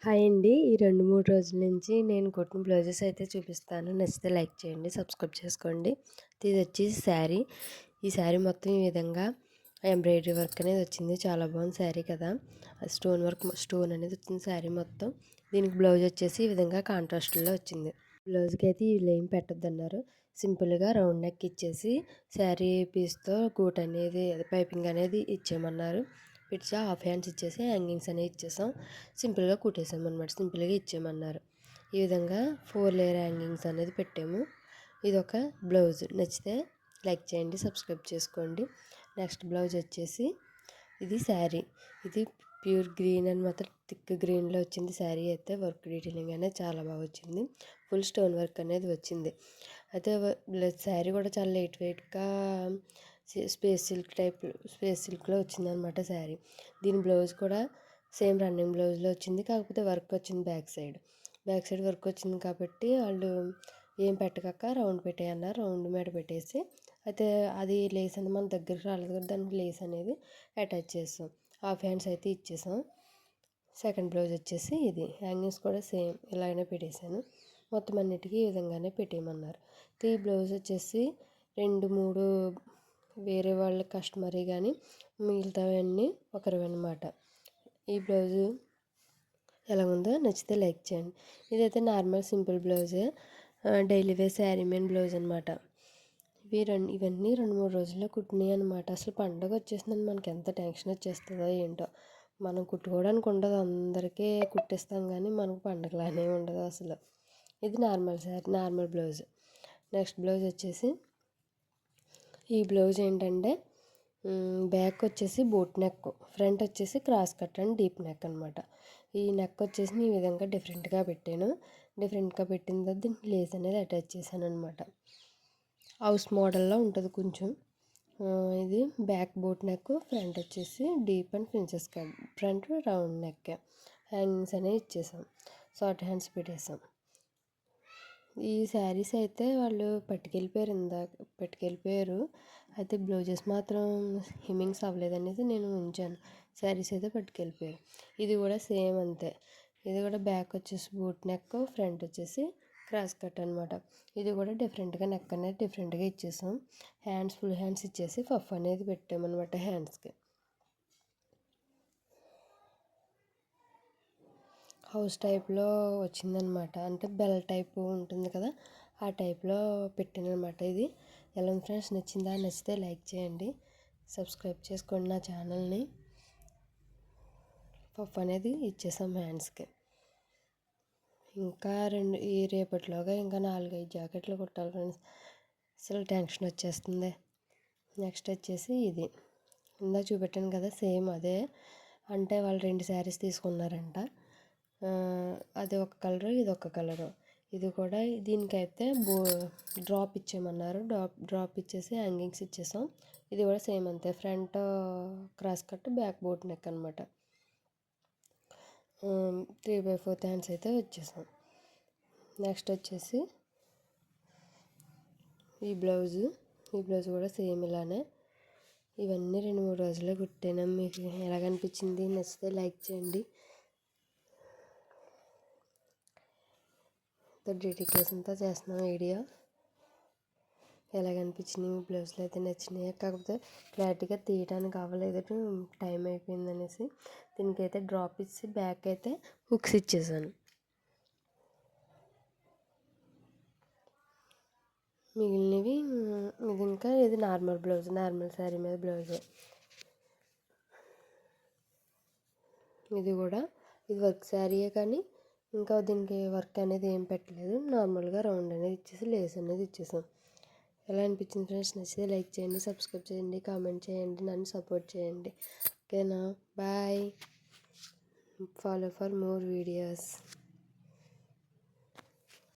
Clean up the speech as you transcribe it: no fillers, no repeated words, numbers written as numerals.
Hi అండి. ఈ 2, 3 రోజుల నుంచి నేను కుట్టిన బ్లౌజెస్ అయితే చూపిస్తాను. నచ్చితే లైక్ చేయండి, సబ్స్క్రైబ్ చేసుకోండి. ఇదొచ్చేసి శారీ. ఈ శారీ మొత్తం ఈ విధంగా ఎంబ్రాయిడరీ వర్క్ అనేది వచ్చింది. చాలా బాగుంది శారీ కదా! స్టోన్ అనేది వచ్చింది శారీ మొత్తం. దీనికి బ్లౌజ్ వచ్చేసి ఈ విధంగా కాంట్రాస్ట్లో వచ్చింది. బ్లౌజ్కి అయితే వీళ్ళు ఏం పెట్టొద్దన్నారు. సింపుల్గా రౌండ్ నెక్ ఇచ్చేసి శారీ పీస్తో గూట్ అనేది పైపింగ్ అనేది ఇచ్చేయమన్నారు. ఇచ్చి హాఫ్ హ్యాండ్స్ ఇచ్చేసి హ్యాంగింగ్స్ అనేవి ఇచ్చేసాం. సింపుల్గా కుట్టేసాం అనమాట. సింపుల్గా ఇచ్చేయమన్నారు. ఈ విధంగా 4 లేయర్ హ్యాంగింగ్స్ అనేది పెట్టాము. ఇదొక బ్లౌజ్. నచ్చితే లైక్ చేయండి, సబ్స్క్రైబ్ చేసుకోండి. నెక్స్ట్ బ్లౌజ్ వచ్చేసి ఇది శారీ. ఇది ప్యూర్ గ్రీన్ అని మాత్రం థిక్ గ్రీన్లో వచ్చింది శారీ. అయితే వర్క్ డీటెయిలింగ్ అనేది చాలా బాగా వచ్చింది. ఫుల్ స్టోన్ వర్క్ అనేది వచ్చింది. అయితే శారీ కూడా చాలా లైట్ వెయిట్గా స్పేస్ సిల్క్లో వచ్చిందనమాట శారీ. దీని బ్లౌజ్ కూడా సేమ్ రన్నింగ్ బ్లౌజ్లో వచ్చింది. కాకపోతే వర్క్ వచ్చింది బ్యాక్ సైడ్ వర్క్ వచ్చింది కాబట్టి వాళ్ళు ఏం పెట్టకక్క రౌండ్ పెట్టేయన్నారు. రౌండ్ మీద పెట్టేసి అయితే అది లేస్ అనేది మన దగ్గరికి రాలేదు కదా, దానికి లేస్ అనేది అటాచ్ చేసాం. హాఫ్ హ్యాండ్స్ అయితే ఇచ్చేసాం. సెకండ్ బ్లౌజ్ వచ్చేసి ఇది హ్యాంగింగ్స్ కూడా సేమ్ ఇలాగనే పెట్టేశాను. మొత్తం అన్నిటికీ ఈ విధంగానే పెట్టేయమన్నారు. ఈ బ్లౌజ్ వచ్చేసి 2, 3 వేరే వాళ్ళ కస్టమరే కానీ మిగతావన్నీ ఒకరివి అనమాట. ఈ బ్లౌజు ఎలా ఉందో నచ్చితే లైక్ చేయండి. ఇదైతే నార్మల్ సింపుల్ బ్లౌజే, daily wear sari main blouse అనమాట. ఇవన్నీ 2, 3 రోజుల్లో కుట్టినాయి అనమాట. అసలు పండగ వచ్చేసిందని మనకి ఎంత టెన్షన్ వచ్చేస్తుందో ఏంటో. మనం కుట్టుకోవడానికి ఉండదు, అందరికీ కుట్టిస్తాం కానీ మనకు పండగలానే ఉండదు అసలు. ఇది నార్మల్ బ్లౌజ్. నెక్స్ట్ బ్లౌజ్ వచ్చేసి ఈ బ్లౌజ్ ఏంటంటే బ్యాక్ వచ్చేసి బోట్ నెక్, ఫ్రంట్ వచ్చేసి cross cut and deep neck అనమాట. ఈ నెక్ వచ్చేసి ఈ విధంగా డిఫరెంట్గా పెట్టాను. డిఫరెంట్గా పెట్టిన తర్వాత దీనికి లేస్ అనేది అటాచ్ చేశాను అనమాట. హౌస్ మోడల్లో ఉంటుంది కొంచెం. ఇది బ్యాక్ బోట్ నెక్, ఫ్రంట్ వచ్చేసి deep and princess cut, front round neck. Hangings అనేవి ఇచ్చేసాం. షార్ట్ హ్యాండ్స్ పెట్టేసాం. ఈ శారీస్ అయితే వాళ్ళు పట్టుకెళ్ళిపోయారు. అయితే బ్లౌజెస్ మాత్రం హెమ్మింగ్స్ అవ్వలేదనేసి నేను ఉంచాను. శారీస్ అయితే పట్టుకెళ్ళిపోయారు. ఇది కూడా సేమ్ అంతే. ఇది కూడా బ్యాక్ వచ్చేసి బూట్ నెక్, ఫ్రంట్ వచ్చేసి క్రాస్ కట్ అనమాట. ఇది కూడా డిఫరెంట్గా నెక్ అనేది డిఫరెంట్గా ఇచ్చేసాం. ఫుల్ హ్యాండ్స్ ఇచ్చేసి పఫ్ అనేది పెట్టామన్నమాట హ్యాండ్స్కి. హౌస్ టైప్లో వచ్చిందనమాట. అంటే బెల్ టైప్ ఉంటుంది కదా, ఆ టైప్లో పెట్టానమాట. ఇది ఎలా ఉంది ఫ్రెండ్స్? నచ్చిందా? నచ్చితే లైక్ చేయండి, సబ్స్క్రైబ్ చేసుకోండి నా ఛానల్ని. పఫ్ అనేది ఇచ్చేసాం హ్యాండ్స్కి. ఇంకా రేపటిలోగా ఇంకా 4, 5 జాకెట్లు కుట్టాలి ఫ్రెండ్స్. అసలు టెన్షన్ వచ్చేస్తుంది. నెక్స్ట్ వచ్చేసి ఇది ఇందాక చూపెట్టాను కదా, సేమ్ అదే. అంటే వాళ్ళు 2 శారీస్ తీసుకున్నారంట. అది ఒక కలరు, ఇది ఒక కలరు. ఇది కూడా దీనికైతే డ్రాప్ ఇచ్చేయమన్నారు. డ్రాప్ ఇచ్చేసి హ్యాంగింగ్స్ ఇచ్చేసాం. ఇది కూడా సేమ్ అంతే. Front cross cut, back boat neck అనమాట. 3/4 హ్యాండ్స్ అయితే వచ్చేసాం. నెక్స్ట్ వచ్చేసి ఈ బ్లౌజ్ కూడా సేమ్ ఇలానే. ఇవన్నీ 2, 3 రోజుల్లో కుట్టాను. మీకు ఎలాగనిపించింది? నచ్చితే లైక్ చేయండి. డెడికేషన్తో చేస్తున్నాం వీడియో. ఎలాగనిపించినాయి బ్లౌజ్లు అయితే నచ్చినాయి. కాకపోతే క్లారిటీగా తీయడానికి అవ్వలేదు, టైం అయిపోయింది అనేసి. దీనికైతే డ్రాప్ ఇచ్చి బ్యాక్ అయితే హుక్స్ ఇచ్చేసాను. మిగిలినవి ఇది నార్మల్ బ్లౌజ్, నార్మల్ శారీ మీద బ్లౌజే. ఇది వర్క్ శారీయే కానీ ఇంకా దీనికి వర్క్ అనేది ఏం పెట్టలేదు. నార్మల్గా రౌండ్ అనేది ఇచ్చేసి లేస్ అనేది ఇచ్చేసాం. ఎలా అనిపించింది ఫ్రెండ్స్? నచ్చితే లైక్ చేయండి, సబ్స్క్రైబ్ చేయండి, కామెంట్ చేయండి, నన్ను సపోర్ట్ చేయండి. ఓకేనా? Bye. Follow for more videos.